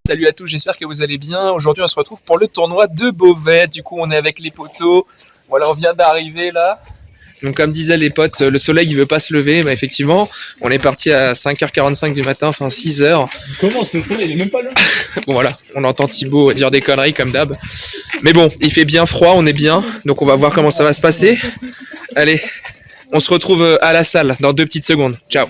Salut à tous, j'espère que vous allez bien. Aujourd'hui, on se retrouve pour le tournoi de Beauvais. Du coup, on est avec les potos. Voilà, on vient d'arriver là. Donc, comme disaient les potes, le soleil il veut pas se lever. Mais effectivement, on est parti à 5h45 du matin, enfin 6h. Comment le soleil il est même pas là. Bon, voilà, on entend Thibaut dire des conneries comme d'hab. Mais bon, il fait bien froid, on est bien. Donc, on va voir comment ça va se passer. Allez, on se retrouve à la salle dans 2 petites secondes. Ciao.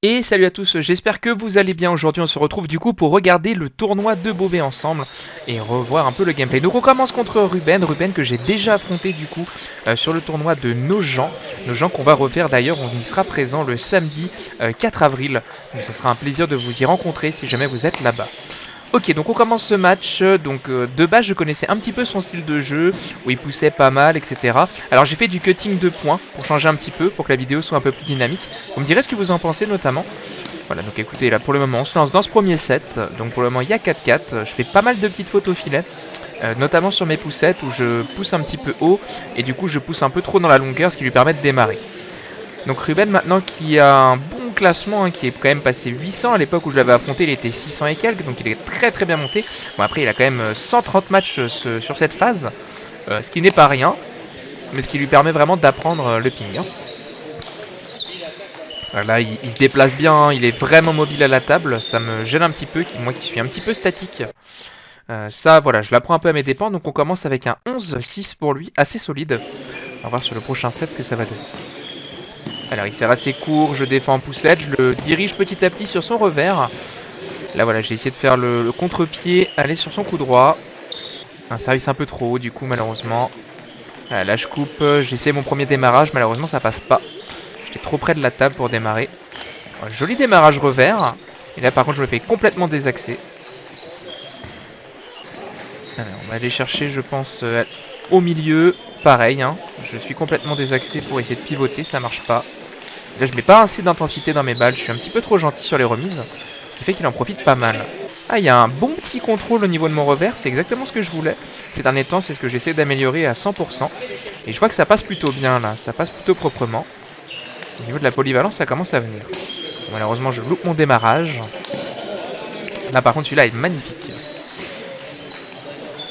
Et salut à tous, j'espère que vous allez bien. Aujourd'hui on se retrouve du coup pour regarder le tournoi de Beauvais ensemble et revoir un peu le gameplay. Donc on commence contre Ruben que j'ai déjà affronté du coup sur le tournoi de Nogent qu'on va refaire d'ailleurs, on y sera présent le samedi 4 avril. Donc ce sera un plaisir de vous y rencontrer si jamais vous êtes là-bas. Ok, donc on commence ce match, de base je connaissais un petit peu son style de jeu, où il poussait pas mal, etc. Alors j'ai fait du cutting de points, pour changer un petit peu, pour que la vidéo soit un peu plus dynamique. Vous me direz ce que vous en pensez notamment. Voilà, donc écoutez, là pour le moment on se lance dans ce premier set, donc pour le moment il y a 4-4, je fais pas mal de petites fautes au filet, notamment sur mes poussettes, où je pousse un petit peu haut, et du coup je pousse un peu trop dans la longueur, ce qui lui permet de démarrer. Donc Ruben maintenant qui a un bon classement, qui est quand même passé 800, à l'époque où je l'avais affronté il était 600 et quelques, donc il est très bien monté. Bon après il a quand même 130 matchs sur cette phase, ce qui n'est pas rien, mais ce qui lui permet vraiment d'apprendre le ping. Là il se déplace bien, il est vraiment mobile à la table, ça me gêne un petit peu, moi qui suis un petit peu statique. Ça voilà, je l'apprends un peu à mes dépens, donc on commence avec un 11-6 pour lui, assez solide. On va voir sur le prochain set ce que ça va donner. Alors il sert assez court, je défends en poussette, je le dirige petit à petit sur son revers. Là voilà, j'ai essayé de faire le contre-pied, aller sur son coup droit. Un service un peu trop haut du coup malheureusement. Là je coupe, j'essaie mon premier démarrage, malheureusement ça passe pas. J'étais trop près de la table pour démarrer. Joli démarrage revers. Et là par contre je me fais complètement désaxer. Alors, on va aller chercher je pense au milieu. Pareil, hein. Je suis complètement désaxé pour essayer de pivoter, ça marche pas. Là je mets pas assez d'intensité dans mes balles, je suis un petit peu trop gentil sur les remises, ce qui fait qu'il en profite pas mal. Ah, il y a un bon petit contrôle au niveau de mon revers, c'est exactement ce que je voulais. Ces derniers temps, c'est ce que j'essaie d'améliorer à 100%. Et je crois que ça passe plutôt bien là, ça passe plutôt proprement. Au niveau de la polyvalence, ça commence à venir. Bon, malheureusement, je loupe mon démarrage. Là par contre, celui-là est magnifique.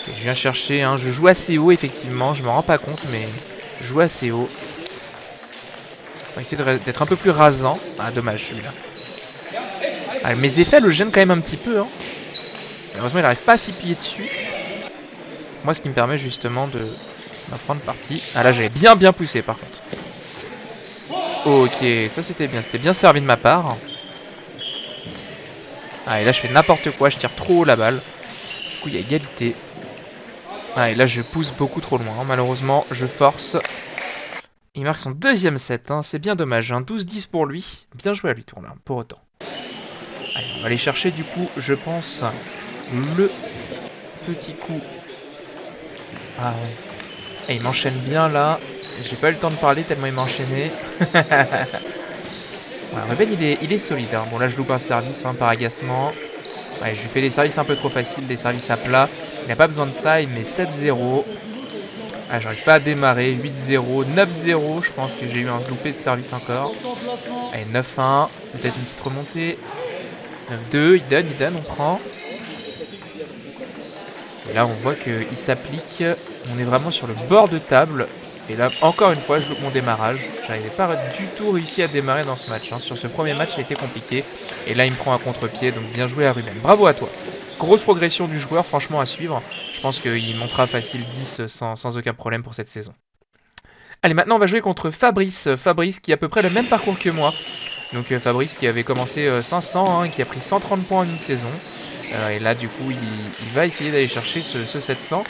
Okay, je viens chercher, hein, je joue assez haut effectivement, je me rends pas compte, mais je joue assez haut. On va essayer d'être un peu plus rasant. Ah, dommage celui-là. Ah, mes effets le gênent quand même un petit peu. Hein. Malheureusement, il n'arrive pas à s'y plier dessus. Moi, ce qui me permet justement de prendre parti. Ah là, j'avais bien poussé par contre. Ok, ça c'était bien servi de ma part. Ah, et là, je fais n'importe quoi, je tire trop haut la balle. Du coup, il y a égalité. Ah, et là, je pousse beaucoup trop loin. Hein. Malheureusement, je force. Il marque son deuxième set, hein. C'est bien dommage. Hein. 12-10 pour lui. Bien joué à lui, tourner pour autant. Allez, on va aller chercher du coup, je pense, le petit coup. Ah ouais. Et il m'enchaîne bien là. J'ai pas eu le temps de parler tellement il m'a enchaîné. Voilà, Rebelle il est solide. Hein. Bon là je loupe un service hein, par agacement. Ouais, je lui fais des services un peu trop faciles, des services à plat. Il n'a pas besoin de ça, il met 7-0. Ah, j'arrive pas à démarrer, 8-0, 9-0, je pense que j'ai eu un loupé de service encore. Allez, 9-1, peut-être une petite remontée. 9-2, il donne, on prend. Et là on voit qu'il s'applique, on est vraiment sur le bord de table. Et là encore une fois je loupe mon démarrage. J'avais pas du tout réussi à démarrer dans ce match. Hein. Sur ce premier match ça a été compliqué. Et là il me prend un contre-pied, donc bien joué à Ruben. Bravo à toi. Grosse progression du joueur, franchement à suivre. Je pense qu'il montera facile 10 sans aucun problème pour cette saison. Allez, maintenant on va jouer contre Fabrice. Fabrice qui a à peu près le même parcours que moi. Donc Fabrice qui avait commencé 500, hein, qui a pris 130 points en une saison. Et là du coup il va essayer d'aller chercher ce 700.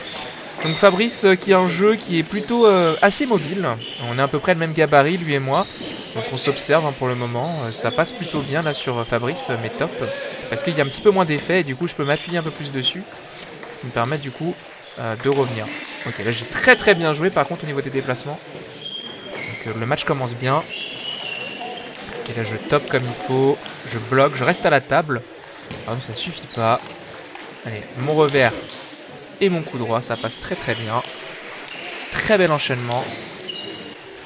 Donc Fabrice qui a un jeu qui est plutôt assez mobile. On est à peu près le même gabarit lui et moi. Donc on s'observe hein, pour le moment. Ça passe plutôt bien là sur Fabrice, mais top. Parce qu'il y a un petit peu moins d'effets et du coup je peux m'appuyer un peu plus dessus. Ce qui me permet du coup de revenir. Ok, là j'ai très bien joué par contre au niveau des déplacements. Donc le match commence bien. Et là je top comme il faut. Je bloque, je reste à la table. Ah non, ça suffit pas. Allez, mon revers et mon coup droit, ça passe très bien. Très bel enchaînement.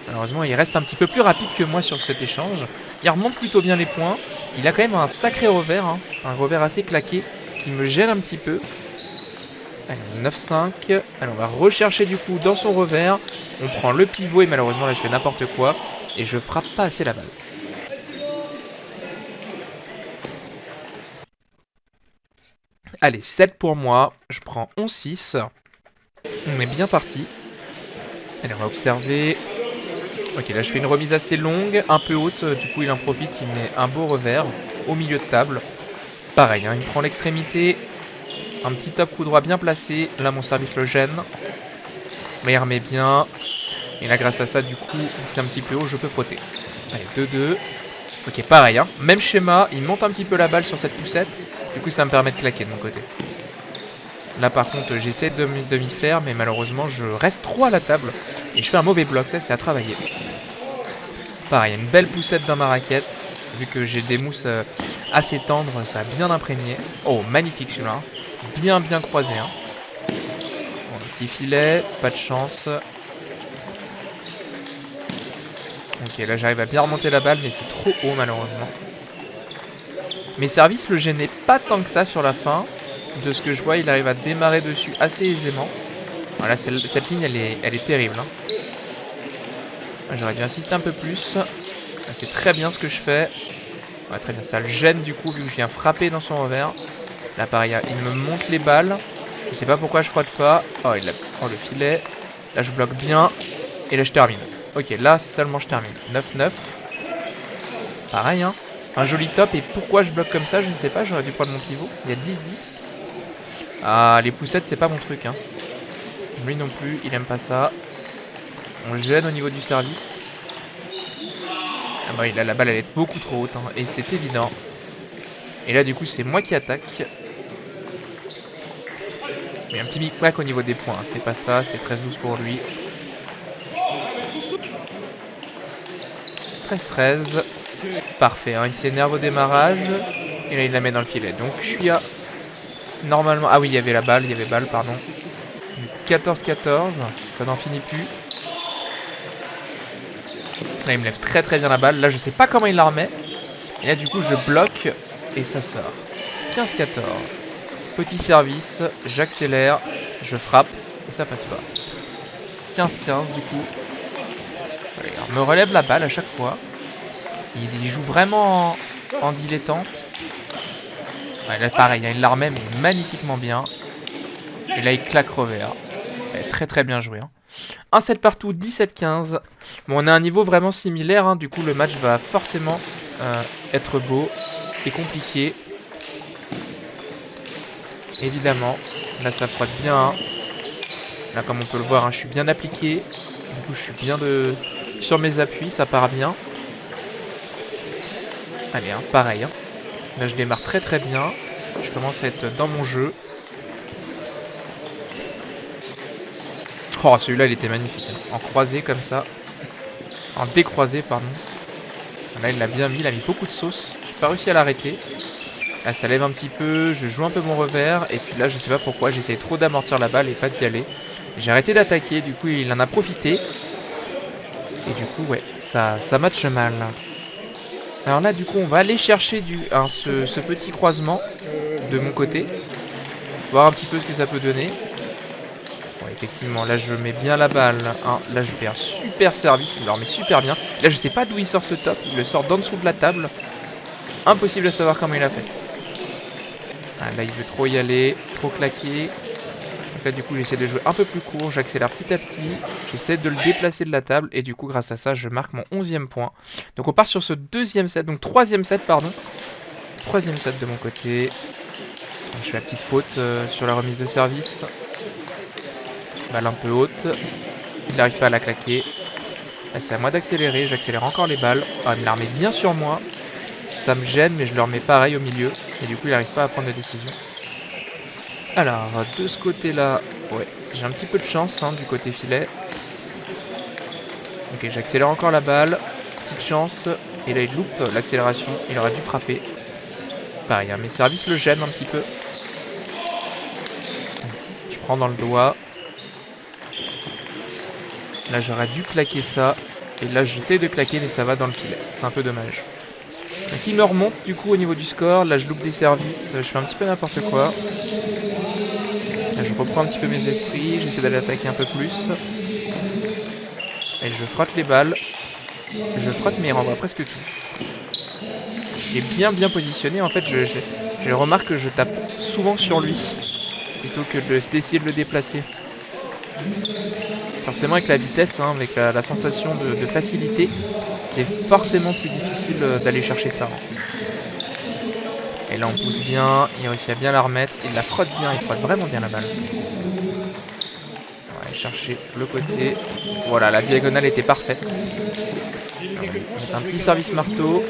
Malheureusement, il reste un petit peu plus rapide que moi sur cet échange. Il remonte plutôt bien les points. Il a quand même un sacré revers, hein, un revers assez claqué qui me gêne un petit peu. Allez, 9-5. Allez, on va rechercher du coup dans son revers. On prend le pivot et malheureusement là je fais n'importe quoi. Et je frappe pas assez la balle. Allez, 7 pour moi. Je prends 11-6. On est bien parti. Allez, on va observer. Ok, là je fais une remise assez longue, un peu haute. Du coup il en profite, il met un beau revers au milieu de table. Pareil, hein, il prend l'extrémité. Un petit top coup droit bien placé. Là mon service le gêne. Mais il remet bien. Et là grâce à ça du coup, c'est un petit peu haut, je peux frotter. Allez, 2-2. Ok, pareil, hein. Même schéma, il monte un petit peu la balle sur cette poussette. Du coup ça me permet de claquer de mon côté. Là par contre j'essaie de m'y faire, mais malheureusement je reste trop à la table. Et je fais un mauvais bloc, ça c'est à travailler. Pareil, une belle poussette dans ma raquette. Vu que j'ai des mousses assez tendres, ça a bien imprégné. Oh, magnifique celui-là. Bien croisé. Hein. Bon, le petit filet, pas de chance. Ok, là j'arrive à bien remonter la balle, mais c'est trop haut malheureusement. Mes services le gênaient pas tant que ça sur la fin. De ce que je vois, il arrive à démarrer dessus assez aisément. Voilà, cette ligne, elle est terrible. Hein. J'aurais dû insister un peu plus. C'est très bien ce que je fais. Ouais, très bien, ça le gêne du coup, vu que je viens frapper dans son revers. Là, pareil, il me monte les balles. Je sais pas pourquoi je frotte pas. Oh, il a... oh, le filet. Là, je bloque bien. Et là, je termine. Ok, là, seulement je termine. 9-9. Pareil, hein. Un joli top. Et pourquoi je bloque comme ça, je ne sais pas. J'aurais dû prendre mon pivot. Il y a 10-10. Ah, les poussettes, c'est pas mon truc, hein. Lui non plus, il aime pas ça. On le gêne au niveau du service. Ah bah, la balle, elle est beaucoup trop haute, hein. Et c'est évident. Et là, du coup, c'est moi qui attaque. Mais un petit micmac au niveau des points. Hein. C'est pas ça, c'est 13-12 pour lui. 13-13. Parfait, hein. Il s'énerve au démarrage. Et là, il la met dans le filet. Donc, je suis à... Normalement... Ah oui, il y avait la balle, pardon. 14-14. Ça n'en finit plus. Là, il me lève très bien la balle. Là, je sais pas comment il la remet. Et là, du coup, je bloque. Et ça sort. 15-14. Petit service. J'accélère. Je frappe. Et ça passe pas. 15-15 du coup. Allez, alors, me relève la balle à chaque fois. Il joue vraiment en dilettante. Ouais, là, pareil, il la remet, mais magnifiquement bien. Et là, il claque revers. Très bien joué. Hein. 1-7 partout, 17-15. Bon, on a un niveau vraiment similaire. Hein. Du coup, le match va forcément être beau et compliqué. Évidemment. Là, ça frotte bien. Hein. Là, comme on peut le voir, hein, je suis bien appliqué. Du coup, je suis bien sur mes appuis. Ça part bien. Allez, hein, pareil. Hein. Là, je démarre très bien. Je commence à être dans mon jeu. Oh, celui-là, il était magnifique. Hein. En croisé, comme ça. En décroisé, pardon. Là, il l'a bien mis. Il a mis beaucoup de sauce. J'ai pas réussi à l'arrêter. Là, ça lève un petit peu. Je joue un peu mon revers. Et puis là, je sais pas pourquoi. J'essaie trop d'amortir la balle et pas d'y aller. J'ai arrêté d'attaquer. Du coup, il en a profité. Et du coup, ouais, ça matche mal. Alors là, du coup, on va aller chercher ce petit croisement de mon côté. Voir un petit peu ce que ça peut donner. Bon, effectivement, là, je mets bien la balle. Hein. Là, je fais un super service. Il leur met super bien. Là, je sais pas d'où il sort ce top. Il le sort d'en dessous de la table. Impossible de savoir comment il a fait. Ah, là, il veut trop y aller. Trop claquer. Donc là, du coup, j'essaie de jouer un peu plus court. J'accélère petit à petit. J'essaie de le déplacer de la table. Et du coup, grâce à ça, je marque mon 11e point. Donc, on part sur ce deuxième set. Donc, troisième set, pardon. Troisième set de mon côté. Je fais la petite faute sur la remise de service. Balle un peu haute. Il n'arrive pas à la claquer. Là, c'est à moi d'accélérer. J'accélère encore les balles. Ah, il la remet bien sur moi. Ça me gêne, mais je le remets pareil au milieu. Et du coup, il n'arrive pas à prendre de décision. Alors, de ce côté-là, ouais, j'ai un petit peu de chance hein, du côté filet. Ok, j'accélère encore la balle. Petite chance. Et là, il loupe l'accélération. Il aurait dû frapper. Pareil, hein, mes services le gênent un petit peu. Je prends dans le doigt. Là, j'aurais dû claquer ça. Et là, j'essaie de claquer, mais ça va dans le filet. C'est un peu dommage. Donc il me remonte du coup au niveau du score. Là je loupe des services, je fais un petit peu n'importe quoi. Là, je reprends un petit peu mes esprits, j'essaie d'aller attaquer un peu plus. Et je frotte les balles. Je frotte mais il renvoie presque tout. Il est bien positionné. En fait je remarque que je tape souvent sur lui plutôt que d'essayer de le déplacer. Forcément avec la vitesse, hein, avec la sensation de facilité, c'est forcément plus difficile d'aller chercher ça. Et là on pousse bien, il réussit à bien la remettre, il la frotte bien, il frotte vraiment bien la balle. On va aller chercher le côté. Voilà, la diagonale était parfaite. On va mettre un petit service marteau.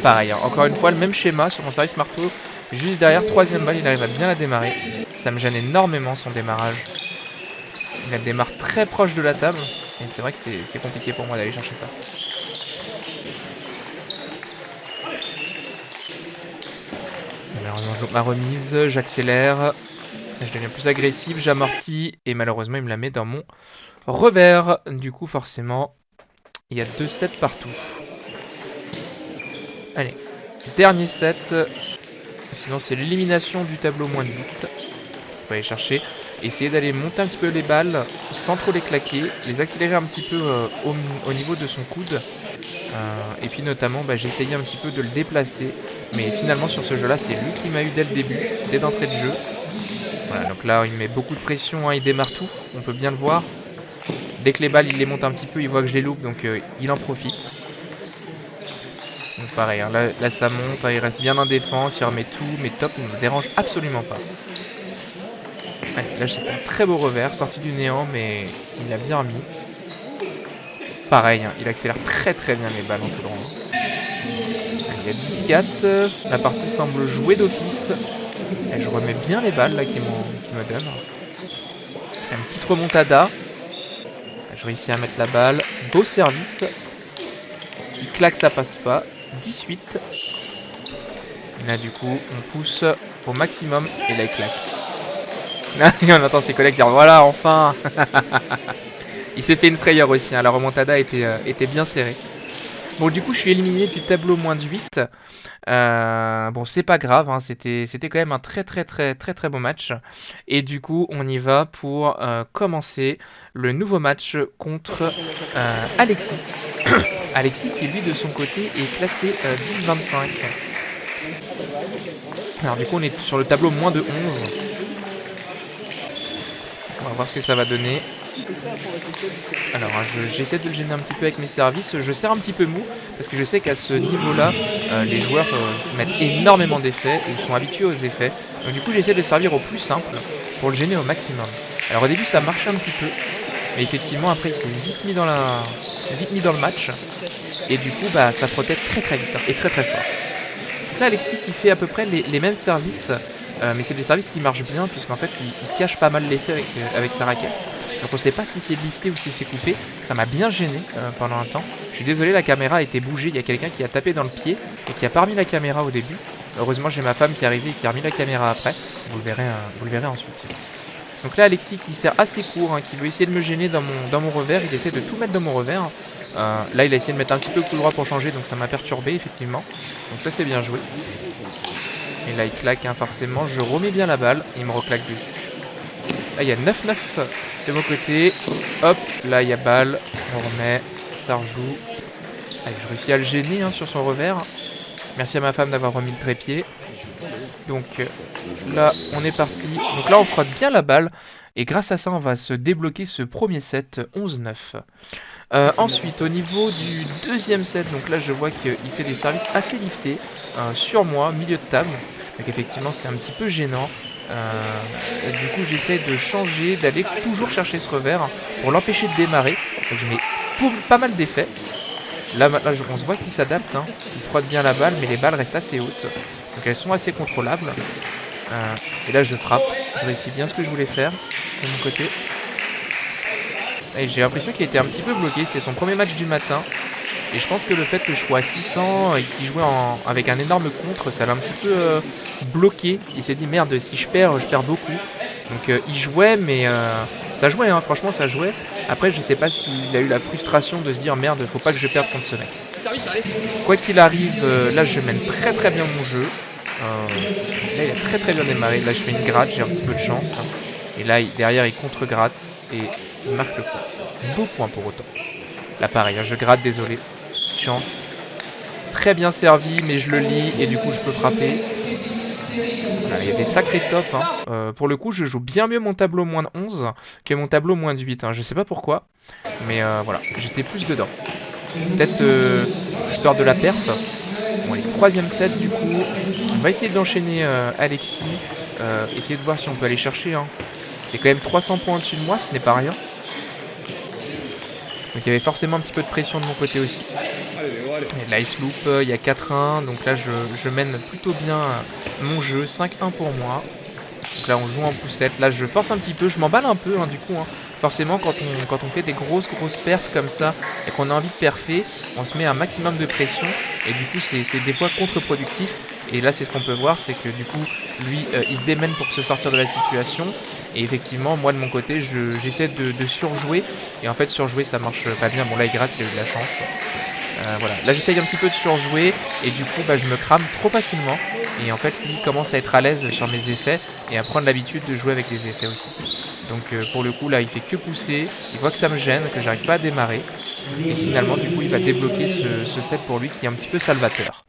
Pareil, hein, encore une fois le même schéma sur mon service marteau. Juste derrière, troisième balle, il arrive à bien la démarrer. Ça me gêne énormément son démarrage. Il la démarre très proche de la table. Et c'est vrai que c'est compliqué pour moi d'aller chercher ça. Malheureusement je loupe ma remise, j'accélère. Je deviens plus agressif, j'amortis. Et malheureusement il me la met dans mon revers. Du coup forcément, il y a 2 sets partout. Allez, dernier set. Sinon c'est l'élimination du tableau moins de 8. On va aller chercher. Essayer d'aller monter un petit peu les balles sans trop les claquer, les accélérer un petit peu au niveau de son coude. Et puis notamment j'ai essayé un petit peu de le déplacer. Mais finalement sur ce jeu là c'est lui qui m'a eu dès le début, dès d'entrée de jeu. Voilà, donc là il met beaucoup de pression, hein, il démarre tout, on peut bien le voir. Dès que les balles il les monte un petit peu, il voit que je les loupe, donc il en profite. Donc pareil, hein, là ça monte, hein, il reste bien en défense, il remet tout, mais top, il ne me dérange absolument pas. Allez, là j'ai fait un très beau revers, sorti du néant, mais il l'a bien remis. Pareil, hein, il accélère très bien les balles en tout droit. Il y a 10-4, la partie semble jouer d'office. Et je remets bien les balles là qu'il me donne. Une petite remontada. Je réussis à mettre la balle. Beau service. Il claque, ça passe pas. 18. Là du coup on pousse au maximum et là il claque. Là on entend ses collègues dire voilà enfin. Il s'est fait une frayeur aussi, hein. La remontada était bien serrée. Bon du coup je suis éliminé du tableau moins de 8. Bon c'est pas grave, hein. C'était quand même un très beau match. Et du coup on y va pour commencer le nouveau match contre Alexis. Alexis qui lui de son côté est classé 10-25. Alors du coup on est sur le tableau moins de 11. On va voir ce que ça va donner. Alors j'essaie de le gêner un petit peu avec mes services. Je serre un petit peu mou parce que je sais qu'à ce niveau là les joueurs mettent énormément d'effets. Ils sont habitués aux effets. Donc du coup j'essaie de servir au plus simple pour le gêner au maximum. Alors au début ça marchait un petit peu, mais effectivement après il s'est vite mis dans le match. Et du coup ça frottait très vite, hein, et très fort. Donc là Alexis il fait à peu près les mêmes services, mais c'est des services qui marchent bien puisqu'en fait il cache pas mal l'effet avec sa raquette. Donc on sait pas si c'est lifté ou si c'est coupé. Ça m'a bien gêné pendant un temps. Je suis désolé, la caméra a été bougée. Il y a quelqu'un qui a tapé dans le pied et qui a pas remis la caméra au début. Heureusement j'ai ma femme qui est arrivée et qui a remis la caméra après. Vous le verrez ensuite. Donc là Alexis qui sert assez court, hein, qui veut essayer de me gêner dans mon revers. Il essaie de tout mettre dans mon revers. Là il a essayé de mettre un petit peu le coup droit pour changer, donc ça m'a perturbé effectivement. Donc ça c'est bien joué. Et là il claque, hein, forcément. Je remets bien la balle. Il me reclaque dessus. Là il y a 9-9 de mon côté. Hop, là il y a balle. On remet. Ça rejoue. Allez, je réussis à le gêner, hein, sur son revers. Merci à ma femme d'avoir remis le trépied. Donc là on est parti. Donc là on frotte bien la balle. Et grâce à ça on va se débloquer ce premier set 11-9. Ensuite au niveau du deuxième set, donc là je vois qu'il fait des services assez liftés sur moi, milieu de table. Donc effectivement c'est un petit peu gênant. Du coup j'essaie de changer, d'aller toujours chercher ce revers pour l'empêcher de démarrer. Donc je mets pas mal d'effets. Là maintenant on se voit qu'il s'adapte, hein. Il frotte bien la balle mais les balles restent assez hautes. Donc elles sont assez contrôlables. Et là je frappe, je réussis bien ce que je voulais faire de mon côté. Et j'ai l'impression qu'il était un petit peu bloqué, c'est son premier match du matin. Et je pense que le fait que je sois à 600 et qu'il jouait avec un énorme contre, ça l'a un petit peu bloqué. Il s'est dit merde, si je perds beaucoup. Donc il jouait, mais ça jouait, hein, franchement ça jouait. Après je sais pas s'il a eu la frustration de se dire merde, faut pas que je perde contre ce mec. Quoi qu'il arrive, là je mène très très bien mon jeu. Là il a très très bien démarré. Là je fais une gratte, j'ai un petit peu de chance. Et là derrière il contre-gratte et il marque le point. Beau point pour autant. Là pareil, hein, je gratte, désolé. Chance. Très bien servi, mais je le lis et du coup je peux frapper. Voilà, il y a des sacrés tops. Hein. Pour le coup, je joue bien mieux mon tableau moins de 11 que mon tableau moins de 8. Hein. Je sais pas pourquoi, mais voilà, j'étais plus dedans. Peut-être histoire de la perf. Bon, allez, troisième set du coup. On va essayer d'enchaîner Alexis. Essayer de voir si on peut aller chercher. Hein. C'est quand même 300 points au-dessus de moi, ce n'est pas rien. Donc il y avait forcément un petit peu de pression de mon côté aussi. Et là il se loupe, il y a 4-1, donc là je mène plutôt bien mon jeu, 5-1 pour moi. Donc là on joue en poussette, là je force un petit peu, je m'emballe un peu hein, du coup. Hein. Forcément quand on fait des grosses perfs comme ça et qu'on a envie de perfer, on se met un maximum de pression et du coup c'est des fois contre-productif. Et là c'est ce qu'on peut voir, c'est que du coup lui il se démène pour se sortir de la situation. Et effectivement moi de mon côté j'essaie de surjouer. Et en fait surjouer ça marche pas bien, bon là il gratte, il a eu de la chance. Voilà, là j'essaye un petit peu de surjouer et du coup bah, je me crame trop facilement. Et en fait il commence à être à l'aise sur mes effets et à prendre l'habitude de jouer avec les effets aussi. Donc pour le coup là il fait que pousser, il voit que ça me gêne, que j'arrive pas à démarrer. Et finalement du coup il va débloquer ce set pour lui qui est un petit peu salvateur.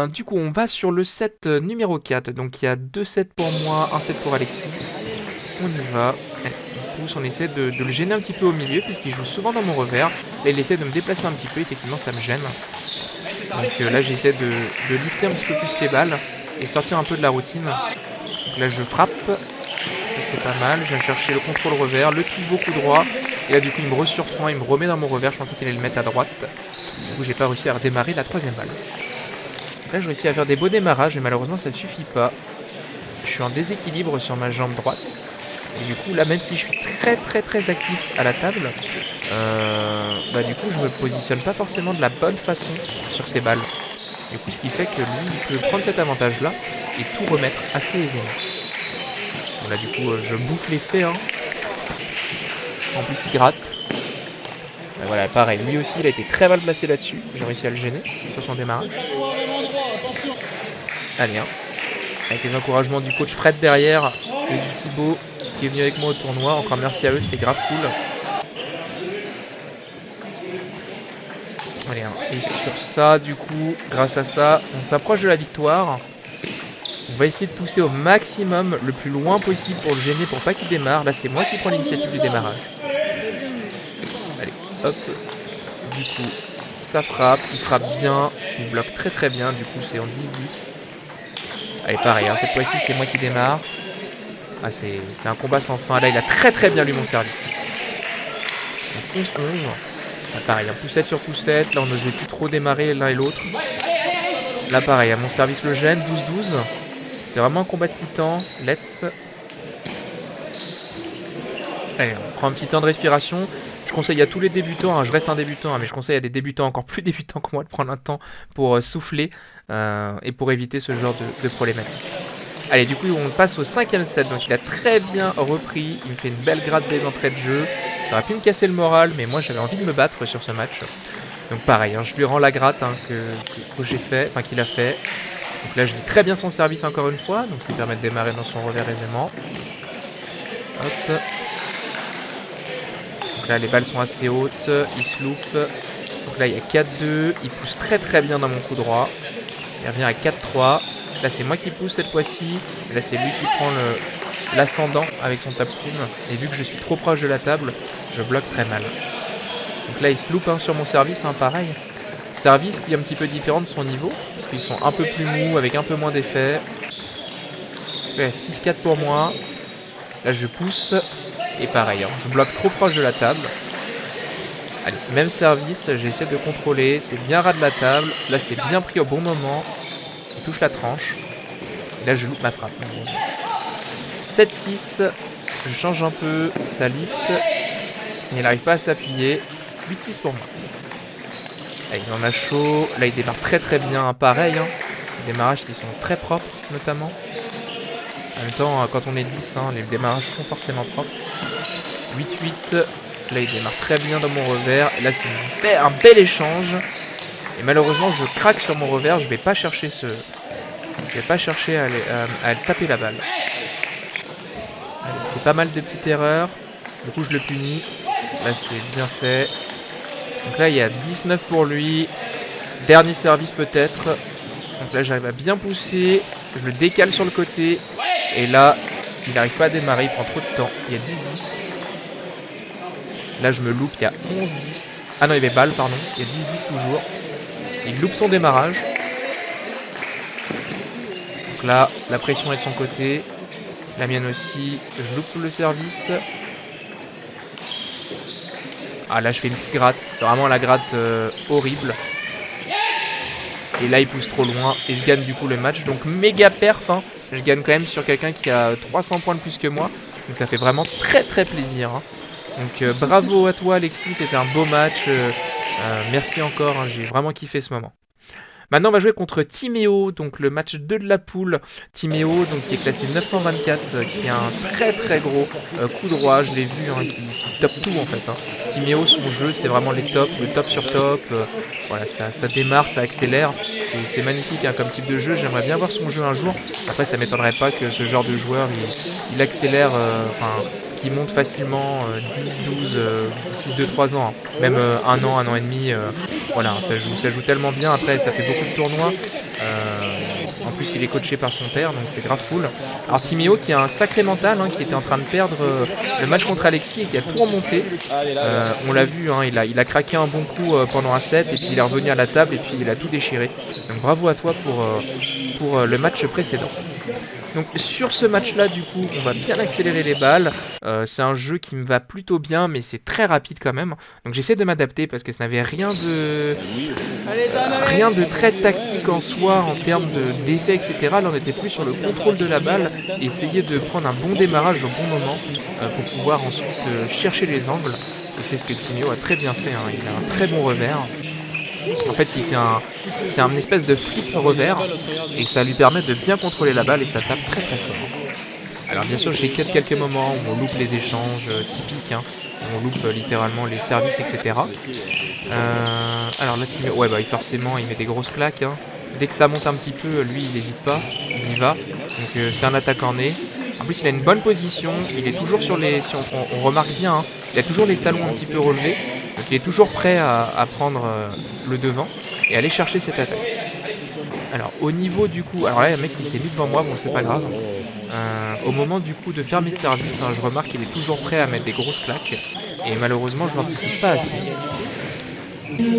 Du coup on va sur le set numéro 4, donc il y a 2 sets pour moi, un set pour Alexis. On y va, on pousse, on essaie de le gêner un petit peu au milieu puisqu'il joue souvent dans mon revers. Là il essaie de me déplacer un petit peu, effectivement ça me gêne. Donc là j'essaie de lifter un petit peu plus ses balles et sortir un peu de la routine. Donc là je frappe, c'est pas mal, je viens chercher le contrôle revers, le pivot coup droit. Et là du coup il me resurprend, il me remet dans mon revers, je pensais qu'il allait le mettre à droite. Du coup j'ai pas réussi à redémarrer la troisième balle. Là je réussis à faire des beaux démarrages mais malheureusement ça ne suffit pas. Je suis en déséquilibre sur ma jambe droite. Et du coup là même si je suis très actif à la table, bah du coup je me positionne pas forcément de la bonne façon sur ces balles. Du coup ce qui fait que lui il peut prendre cet avantage là et tout remettre assez aisément. Bon, là du coup je bouffe l'effet hein. En plus il gratte. Voilà pareil, lui aussi il a été très mal placé là-dessus. J'ai réussi à le gêner sur son démarrage. Allez hein. Avec les encouragements du coach Fred derrière et du Thibaut qui est venu avec moi au tournoi. Encore merci à eux, c'était grave cool. Allez, hein. Et sur ça, du coup, grâce à ça, on s'approche de la victoire. On va essayer de pousser au maximum, le plus loin possible pour le gêner, pour pas qu'il démarre. Là, c'est moi qui prends l'initiative du démarrage. Allez, hop. Du coup, ça frappe, il frappe bien, il bloque très bien. Du coup, c'est en 18. Allez, pareil, hein, cette fois-ci, c'est moi qui démarre. Ah, c'est un combat sans fin. Là, il a très bien lu mon service. Donc 11-11. Ah, pareil, un poussette sur poussette. Là, on n'osait plus trop démarrer l'un et l'autre. Là, pareil, mon service le gêne. 12-12. C'est vraiment un combat de titan. Let's. Allez, on prend un petit temps de respiration. Je conseille à tous les débutants, hein, je reste un débutant, hein, mais je conseille à des débutants encore plus débutants que moi de prendre un temps pour souffler et pour éviter ce genre de problématiques. Allez, du coup, on passe au 5ème set. Donc, il a très bien repris. Il me fait une belle gratte dès l'entrée de jeu. Ça aurait pu me casser le moral, mais moi, j'avais envie de me battre sur ce match. Donc, pareil, hein, je lui rends la gratte hein, que j'ai fait, enfin, qu'il a fait. Donc là, je lis très bien son service encore une fois. Donc, ça lui permet de démarrer dans son revers aisément. Hop. Donc là, les balles sont assez hautes. Il se loupe. Donc là, il y a 4-2. Il pousse très bien dans mon coup droit. Il revient à 4-3. Là c'est moi qui pousse cette fois-ci, et là c'est lui qui prend l'ascendant avec son topspin, et vu que je suis trop proche de la table, je bloque très mal. Donc là il se loupe hein, sur mon service, hein, pareil. Service qui est un petit peu différent de son niveau, parce qu'ils sont un peu plus mous, avec un peu moins d'effet. Ouais, 6-4 pour moi. Là je pousse, et pareil, hein, je bloque trop proche de la table. Allez, même service, j'essaie de contrôler, c'est bien ras de la table, là c'est bien pris au bon moment. Il touche la tranche. Et là je loupe ma frappe. 7-6. Je change un peu. Ça lift. Et il n'arrive pas à s'appuyer. 8-6 pour moi. Allez, il en a chaud. Là il démarre très bien. Pareil. Hein. Les démarrages qui sont très propres notamment. En même temps quand on est 10, hein, les démarrages sont forcément propres. 8-8. là il démarre très bien dans mon revers. Et là c'est un bel échange. Et malheureusement je craque sur mon revers. Je vais pas chercher à taper la balle. Allez, c'est pas mal de petites erreurs. Du coup je le punis. Là c'est bien fait. Donc là il y a 19 pour lui. Dernier service peut-être. Donc là j'arrive à bien pousser. Je le décale sur le côté. Et là il n'arrive pas à démarrer. Il prend trop de temps. Il y a 10-10. Là je me loupe. Il y a 11-10. Ah non il y avait balle pardon. Il y a 10-10 toujours. Il loupe son démarrage. Donc là la pression est de son côté. La mienne aussi. Je loupe le service. Ah là je fais une petite gratte. C'est vraiment la gratte horrible. Et là il pousse trop loin. Et je gagne du coup le match. Donc méga perf hein. Je gagne quand même sur quelqu'un qui a 300 points de plus que moi. Donc ça fait vraiment très très plaisir hein. Donc bravo à toi Alexis. C'était un beau match. Merci encore hein. J'ai vraiment kiffé ce moment. Maintenant on va jouer contre Timéo, donc le match 2 de la poule. Timéo donc qui est classé 924, qui a un très très gros coup droit, je l'ai vu, hein, qui top tout en fait. Hein. Timéo, son jeu c'est vraiment les tops, le top sur top, voilà, ça démarre, ça accélère, c'est magnifique hein, comme type de jeu, j'aimerais bien voir son jeu un jour. Après ça m'étonnerait pas que ce genre de joueur il accélère, qui monte facilement 10, 12, d'ici 2-3 ans, hein. Même 1 an, 1 an et demi, voilà, ça joue tellement bien, après ça fait beaucoup de tournois, en plus il est coaché par son père, donc c'est grave cool. Alors Timéo qui a un sacré mental, hein, qui était en train de perdre le match contre Alexis et qui a tout remonté, on l'a vu, hein, il a craqué un bon coup pendant un set et puis il est revenu à la table et puis il a tout déchiré, donc bravo à toi pour le match précédent. Donc sur ce match là du coup on va bien accélérer les balles, c'est un jeu qui me va plutôt bien mais c'est très rapide quand même, donc j'essaie de m'adapter parce que ça n'avait rien de très tactique en soi en termes d'effet etc. Là on était plus sur le contrôle de la balle et essayer de prendre un bon démarrage au bon moment pour pouvoir ensuite chercher les angles, et c'est ce que Timéo a très bien fait, hein. Il a un très bon revers. En fait, c'est un espèce de flip revers et ça lui permet de bien contrôler la balle et ça tape très très fort. Alors bien sûr, j'ai quelques moments où on loupe les échanges typiques, hein, où on loupe littéralement les services, etc. Alors là, ouais, bah forcément, il met des grosses claques. Hein. Dès que ça monte un petit peu, lui, il n'hésite pas, il y va. Donc c'est un attaquant né. En plus, il a une bonne position. Il est toujours sur les, si on remarque bien, hein, il a toujours les talons un petit peu relevés. Donc il est toujours prêt à prendre le devant et aller chercher cette attaque. Alors au niveau du coup, alors là il y a un mec qui s'est mis devant moi, bon c'est pas grave. Au moment du coup de faire mes services, hein, je remarque qu'il est toujours prêt à mettre des grosses claques. Et malheureusement je l'anticipe pas assez.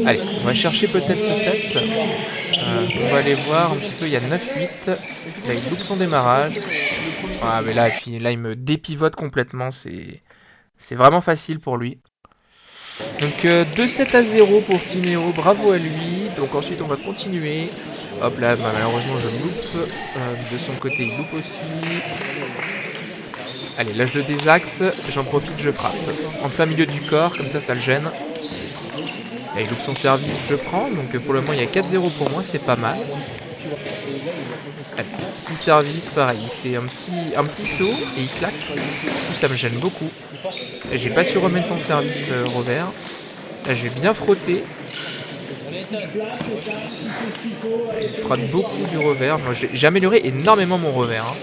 Allez, on va chercher peut-être ce set. On va aller voir un petit peu, il y a 9-8. Là il loupe son démarrage. Ah mais là il me dépivote complètement, c'est vraiment facile pour lui. Donc 2-7-0 pour Timéo, bravo à lui. Donc ensuite on va continuer. Hop là, bah, malheureusement je loupe. De son côté il loupe aussi. Allez, là je le désaxe, j'en profite, je frappe. En plein milieu du corps, comme ça le gêne. Là il loupe son service, je prends. Donc pour le moment il y a 4-0 pour moi, c'est pas mal. Allez, petit service, pareil, il fait un petit saut et il claque. Du coup ça me gêne beaucoup. J'ai pas su remettre son service revers. Là je vais bien frotter. Il frotte beaucoup du revers. Moi j'ai amélioré énormément mon revers. Hein.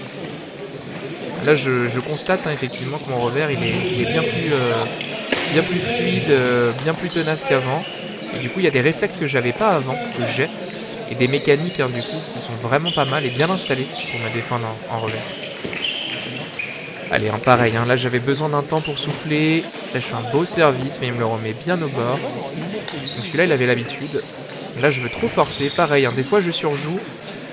Là je constate hein, effectivement que mon revers il est bien plus fluide, bien plus tenace qu'avant. Et du coup il y a des réflexes que j'avais pas avant, que j'ai. Et des mécaniques hein, du coup qui sont vraiment pas mal et bien installées pour me défendre en revers. Allez, pareil, hein, là j'avais besoin d'un temps pour souffler. Là je fais un beau service, mais il me le remet bien au bord. Donc celui-là il avait l'habitude. Là je veux trop forcer, pareil, hein, des fois je surjoue.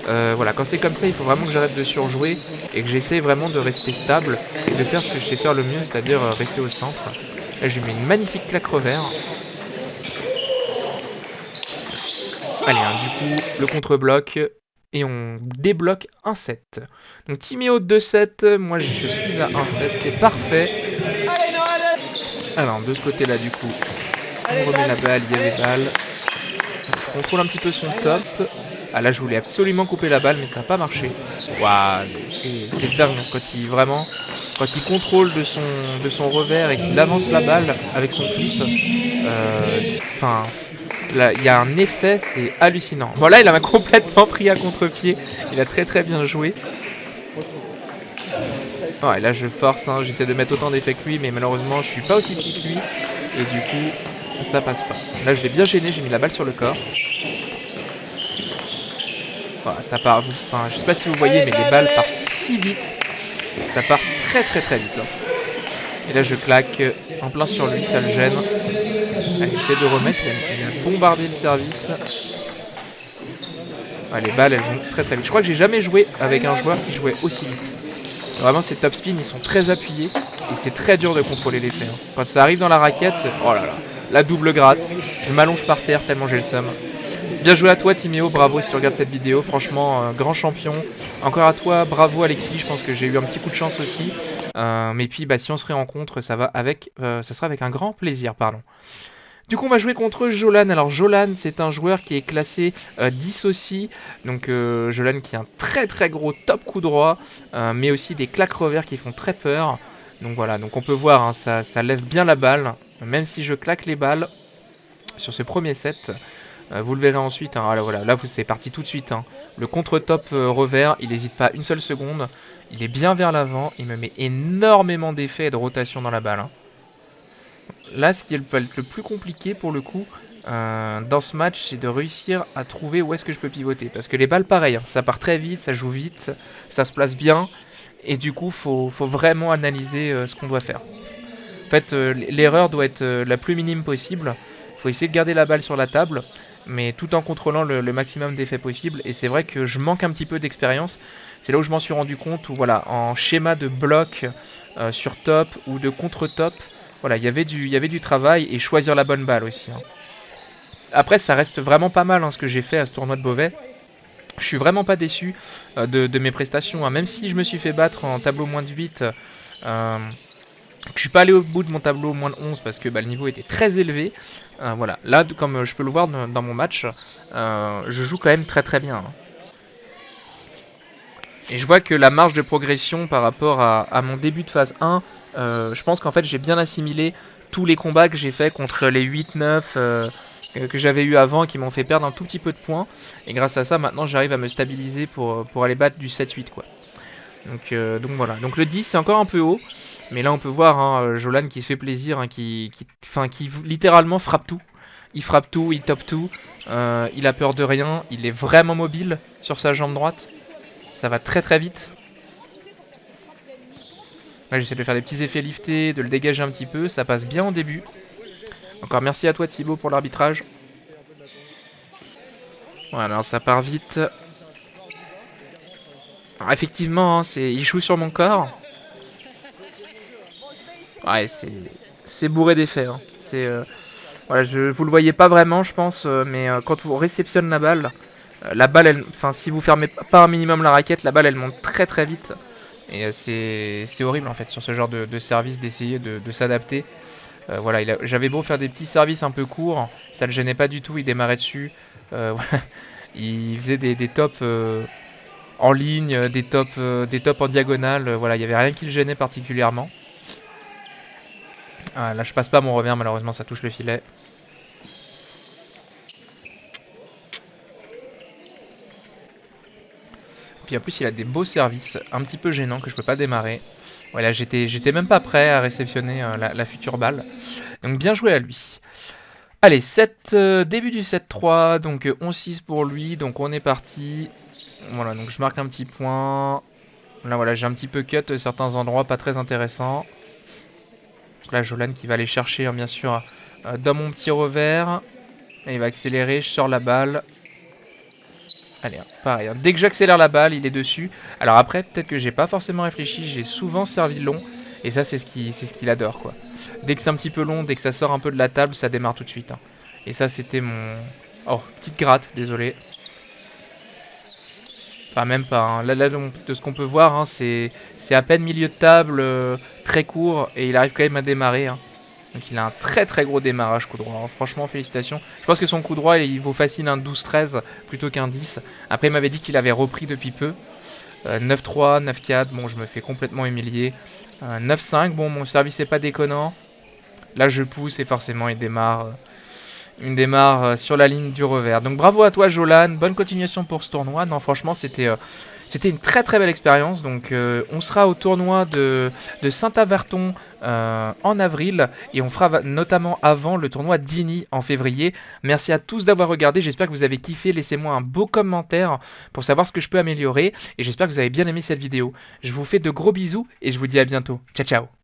Voilà, quand c'est comme ça, il faut vraiment que j'arrête de surjouer et que j'essaie vraiment de rester stable et de faire ce que je sais faire le mieux, c'est-à-dire rester au centre. Là je lui mets une magnifique claque revers. Allez, hein, du coup, le contre-bloc. Et on débloque un set. Donc Timéo 2-7, moi je suis à 1-7, c'est parfait. Alors de ce côté là du coup, on remet la balle, il y a les balles. On contrôle un petit peu son top. Ah là je voulais absolument couper la balle mais ça n'a pas marché. Waouh, c'est dingue quand il vraiment quand il contrôle de son revers et qu'il avance la balle avec son flip. Enfin, là il y a un effet, c'est hallucinant. Bon là il m'a complètement pris à contre-pied. Il a très bien joué. Ouais, là je force, hein, j'essaie de mettre autant d'effets que lui mais malheureusement je suis pas aussi petit que lui. Et du coup ça passe pas. Là je l'ai bien gêné, j'ai mis la balle sur le corps. Voilà, ça part, enfin, je sais pas si vous voyez, mais les balles partent si vite. Ça part très vite. Hein. Et là, je claque en plein sur lui, ça le gêne. Allez, j'essaie de remettre, il a bombardé le service. Ouais, les balles, elles vont très vite. Je crois que j'ai jamais joué avec un joueur qui jouait aussi vite. Vraiment, ces top spin, ils sont très appuyés. Et c'est très dur de contrôler l'effet. Hein. Quand ça arrive dans la raquette, oh là là, la double gratte. Je m'allonge par terre tellement j'ai le seum. Bien joué à toi Timéo, bravo si tu regardes cette vidéo, franchement grand champion. Encore à toi, bravo Alexis, je pense que j'ai eu un petit coup de chance aussi. Mais puis bah, si on se rérencontre, ça sera avec un grand plaisir, pardon. Du coup on va jouer contre Jolan. Alors Jolan c'est un joueur qui est classé 10 aussi. Donc Jolan qui a un très gros top coup droit, mais aussi des claques revers qui font très peur. Donc voilà, donc on peut voir, hein, ça lève bien la balle, même si je claque les balles sur ce premier set. Vous le verrez ensuite, hein. Voilà, là c'est parti tout de suite. Hein. Le contre-top revers, il n'hésite pas une seule seconde. Il est bien vers l'avant, il me met énormément d'effets et de rotation dans la balle. Hein. Là, ce qui est le plus compliqué pour le coup dans ce match, c'est de réussir à trouver où est-ce que je peux pivoter. Parce que les balles, pareil, hein, ça part très vite, ça joue vite, ça se place bien. Et du coup, faut vraiment analyser ce qu'on doit faire. En fait, l'erreur doit être la plus minime possible. Il faut essayer de garder la balle sur la table, mais tout en contrôlant le maximum d'effets possible. Et c'est vrai que je manque un petit peu d'expérience. C'est là où je m'en suis rendu compte, où voilà, en schéma de bloc sur top ou de contre-top, voilà, il y avait du travail et choisir la bonne balle aussi. Hein. Après, ça reste vraiment pas mal hein, ce que j'ai fait à ce tournoi de Beauvais. Je suis vraiment pas déçu de mes prestations. Hein. Même si je me suis fait battre en tableau moins de 8, je suis pas allé au bout de mon tableau moins de 11 parce que bah, le niveau était très élevé. Voilà, là comme je peux le voir dans mon match, je joue quand même très bien. Hein. Et je vois que la marge de progression par rapport à mon début de phase 1, je pense qu'en fait j'ai bien assimilé tous les combats que j'ai fait contre les 8-9 que j'avais eu avant qui m'ont fait perdre un tout petit peu de points. Et grâce à ça maintenant j'arrive à me stabiliser pour aller battre du 7-8 quoi. Donc voilà, donc le 10 c'est encore un peu haut. Mais là on peut voir hein, Jolan qui se fait plaisir, hein, qui littéralement frappe tout. Il frappe tout, il top tout, il a peur de rien, il est vraiment mobile sur sa jambe droite. Ça va très vite. Là j'essaie de faire des petits effets liftés, de le dégager un petit peu, ça passe bien au début. Encore merci à toi Thibaut pour l'arbitrage. Voilà, alors ça part vite. Alors effectivement, hein, il joue sur mon corps. Ouais, c'est bourré d'effets. Hein. Voilà, vous le voyez pas vraiment, je pense, mais quand vous réceptionnez la balle, enfin, si vous fermez pas un minimum la raquette, la balle, elle monte très vite. Et c'est horrible en fait sur ce genre de service d'essayer de s'adapter. Voilà, j'avais beau faire des petits services un peu courts, ça le gênait pas du tout, il démarrait dessus. Voilà. Il faisait des tops en ligne, des tops en diagonale. Voilà, il y avait rien qui le gênait particulièrement. Ah, là je passe pas mon revers, malheureusement ça touche le filet. Puis en plus il a des beaux services, un petit peu gênants que je peux pas démarrer. Voilà, j'étais même pas prêt à réceptionner la future balle. Donc bien joué à lui. Allez, début du 7-3, donc 11-6 pour lui, donc on est parti. Voilà, donc je marque un petit point. Là voilà, j'ai un petit peu cut certains endroits pas très intéressants. Donc là Jolan qui va aller chercher bien sûr dans mon petit revers. Et il va accélérer, je sors la balle. Allez, pareil, dès que j'accélère la balle, il est dessus. Alors après, peut-être que j'ai pas forcément réfléchi, j'ai souvent servi long. Et ça, c'est ce qu'il adore, quoi. Dès que c'est un petit peu long, dès que ça sort un peu de la table, ça démarre tout de suite. Hein. Et ça, c'était mon... Oh, petite gratte, désolé. Enfin, même pas. Hein. Là, de ce qu'on peut voir, hein, c'est à peine milieu de table, très court, et il arrive quand même à démarrer. Hein. Donc il a un très très gros démarrage coup droit, hein. Franchement félicitations. Je pense que son coup droit il vaut facile un 12-13 plutôt qu'un 10. Après il m'avait dit qu'il avait repris depuis peu. 9-3, 9-4, bon je me fais complètement humilier. 9-5, bon mon service est pas déconnant. Là je pousse et forcément il démarre. Sur la ligne du revers. Donc bravo à toi Jolan, bonne continuation pour ce tournoi. Non franchement c'était une très très belle expérience. Donc on sera au tournoi de Saint-Averton en avril. Et on fera notamment avant le tournoi d'Ini en février. Merci à tous d'avoir regardé, j'espère que vous avez kiffé. Laissez-moi un beau commentaire pour savoir ce que je peux améliorer. Et j'espère que vous avez bien aimé cette vidéo. Je vous fais de gros bisous et je vous dis à bientôt. Ciao ciao.